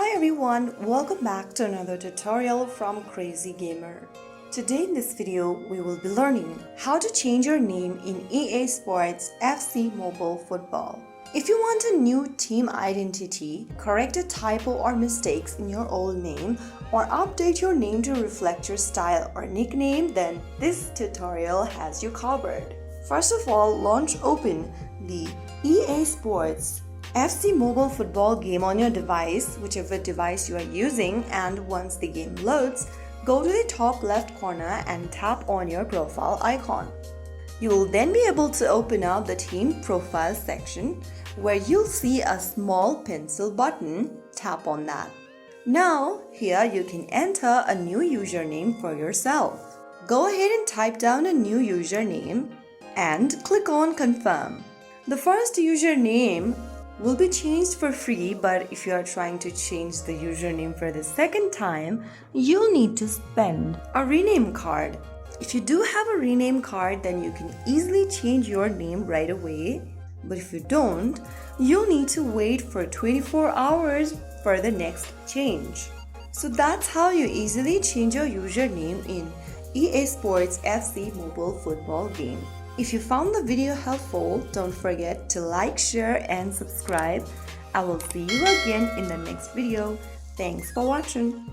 Hi everyone, welcome back to another tutorial from Crazy Gamer. Today in this video, we will be learning how to change your name in EA Sports FC Mobile Football. If you want a new team identity, correct a typo or mistakes in your old name, or update your name to reflect your style or nickname, then this tutorial has you covered. First of all, open the EA Sports FC Mobile Football game on your device, whichever device you are using, and once the game loads, go to the top left corner and tap on your profile icon. You will then be able to open up the team profile section where you'll see a small pencil button. Tap on that. Now, here you can enter a new username for yourself. Go ahead and type down a new username and click on confirm. The first username will be changed for free, but if you are trying to change the username for the second time, you'll need to spend a rename card. If you do have a rename card, then you can easily change your name right away. But if you don't, you'll need to wait for 24 hours for the next change. So that's how you easily change your username in EA Sports FC Mobile Football game. If you found the video helpful, don't forget to like, share and subscribe. I will see you again in the next video. Thanks for watching.